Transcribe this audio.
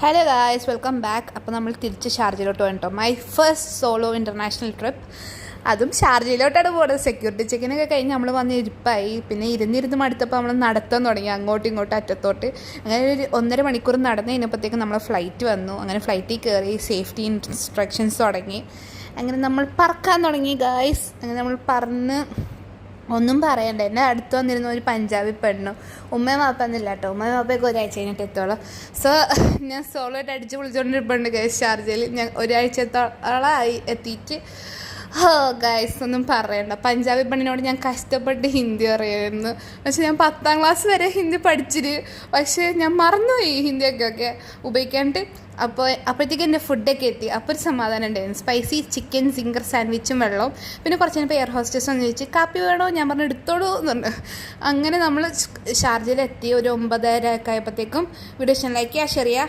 Hello guys, welcome back. അപ്പോൾ നമ്മൾ തിരിച്ച് ഷാർജയിലോട്ട് വേണ്ടോ. My first solo international trip. അതും ഷാർജയിലോട്ടാണ് പോകുന്നത്. സെക്യൂരിറ്റി ചെക്കിനൊക്കെ കഴിഞ്ഞ് നമ്മൾ വന്ന് ഇരിപ്പായി. പിന്നെ ഇരുന്നിരുന്ന് മടുത്തപ്പോൾ നമ്മൾ നടത്താൻ തുടങ്ങി, അങ്ങോട്ടും ഇങ്ങോട്ടും അറ്റത്തോട്ട്. അങ്ങനെ ഒരു 1.5 മണിക്കൂർ നടന്നു കഴിഞ്ഞപ്പോഴത്തേക്കും നമ്മൾ ഫ്ലൈറ്റ് വന്നു. അങ്ങനെ ഫ്ലൈറ്റിൽ കയറി സേഫ്റ്റി ഇൻസ്ട്രക്ഷൻസ് തുടങ്ങി. അങ്ങനെ നമ്മൾ പറക്കാൻ തുടങ്ങി ഗായ്സ്. അങ്ങനെ നമ്മൾ പറന്ന് ഒന്നും പറയണ്ട. എൻ്റെ അടുത്ത് വന്നിരുന്ന ഒരു പഞ്ചാബി പെണ്ണു. ഉമ്മയും വാപ്പയൊന്നുമില്ല കേട്ടോ. ഉമ്മയും വാപ്പയൊക്കെ ഒരാഴ്ച കഴിഞ്ഞിട്ട് എത്തോളം. സോ ഞാൻ സോളോ ആയിട്ട് അടിച്ച് വിളിച്ചുകൊണ്ടിരിപ്പുണ്ട് ഗൈസ്. ഷാർജയിൽ ഞാൻ ഒരാഴ്ചത്തോളമായി എത്തിയിട്ട്. ഗൈസ് ഒന്നും പറയണ്ട. പഞ്ചാബി പെണ്ണിനോട് ഞാൻ കഷ്ടപ്പെട്ട് ഹിന്ദി അറിയായിരുന്നു. പക്ഷെ ഞാൻ 10ാം ക്ലാസ് വരെ ഹിന്ദി പഠിച്ചിട്ട്, പക്ഷേ ഞാൻ മറന്നുപോയി ഹിന്ദിയൊക്കെ ഉപയോഗിക്കാണ്ട്. അപ്പോഴത്തേക്ക് എൻ്റെ ഫുഡൊക്കെ എത്തി. അപ്പോൾ ഒരു സമാധാനം ഉണ്ടായിരുന്നു. സ്പൈസി ചിക്കൻ സിംഗർ സാൻഡ്വിച്ചും വെള്ളവും. പിന്നെ കുറച്ച് കഴിഞ്ഞപ്പോൾ എയർ ഹോസ്റ്റസ് ഒന്ന് ചോദിച്ചു കാപ്പി വേണോ, ഞാൻ പറഞ്ഞു എടുത്തോളൂ എന്നുണ്ട്. അങ്ങനെ നമ്മൾ ഷാർജയിലെത്തി. ഒരു 9:30 ഒക്കെ ആയപ്പോഴത്തേക്കും വീഡിയോ ഇഷ്ടം ലൈക്ക് ചെയ്യുക, ഷെയർ ചെയ്യുക.